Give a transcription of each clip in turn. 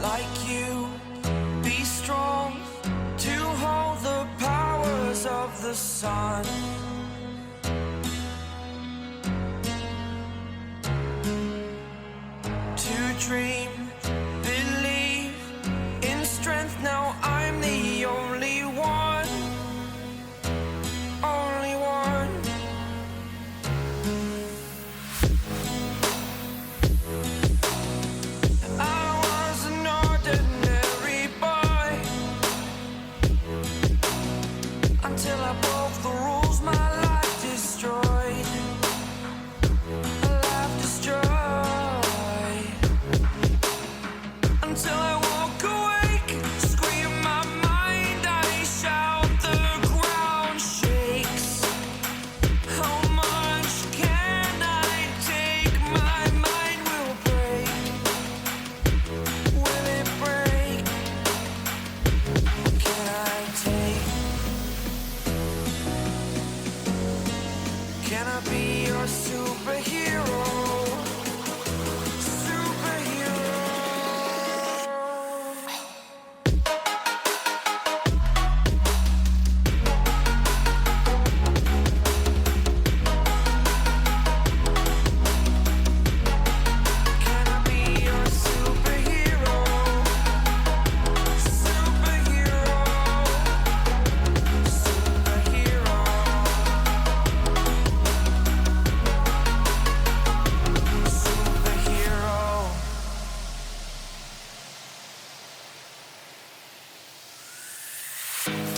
like you, be strong to hold the powers of the sun. To dream, believe in strength, now I'm the only one, only one. I was an ordinary boy until I broke the rules, my life destroyed, a life destroyed. Until I walk awake, scream my mind, I shout, the ground shakes. How much can I take? My mind will break. Will it break? What can I take? Can I be your superhero?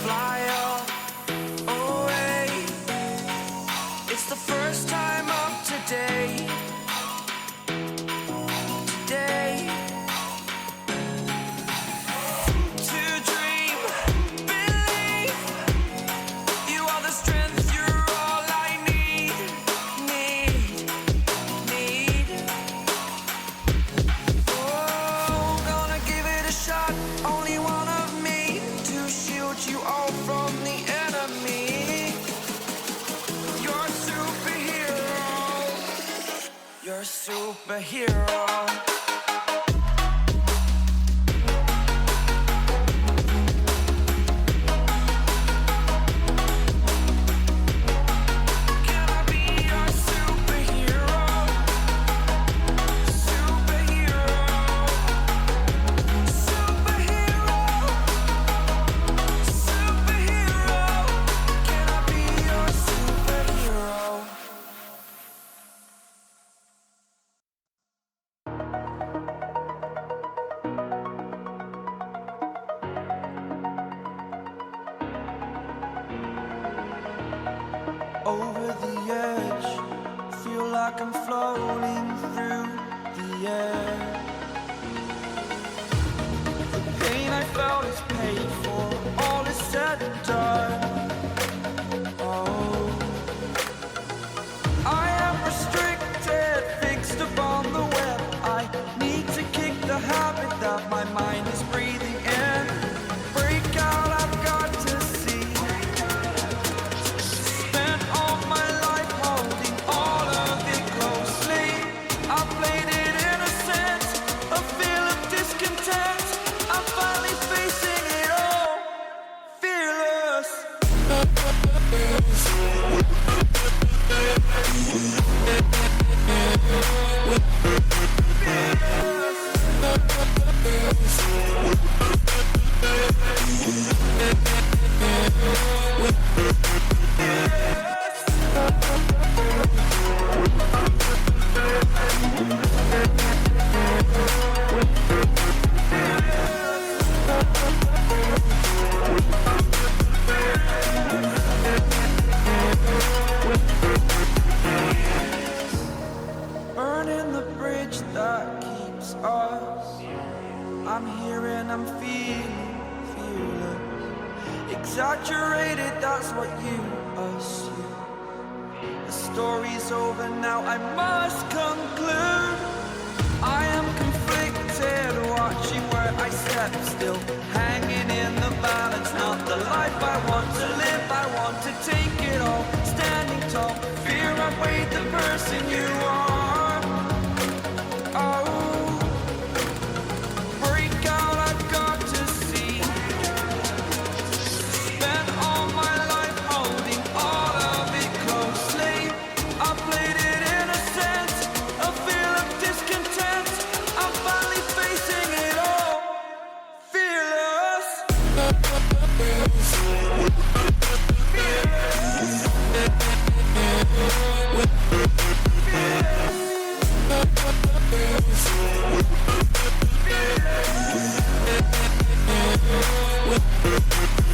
Fly away. It's the first time of today. Today. To dream, believe. You are the strength, you're all I need. Oh, gonna give it a shot. Only one of me to shield you all from the enemy. You're a superhero. You're a superhero. Can I be your superhero? Superhero. Superhero. Superhero. Can I be your superhero? Over the edge, feel like I'm floating through the air. The pain I felt is paid for, all is said and done. Oh, I am restricted, fixed upon the web. I need to kick the habit that my mind is breathing in. Break out, I've got to see. Spent all my life holding all of it closely. I played it innocent, a feel of discontent. I'm finally facing it all, fearless. Burning the bridge that keeps us. I'm here and I'm feeling fearless. Exaggerated, that's what you assume. The story's over now, I must conclude. I am conflicted, watching where I step still, hanging in the balance. Not the life I want to live, I want to take it all. Standing tall, fear outweighed the person you are. Oh, break out. Fearless.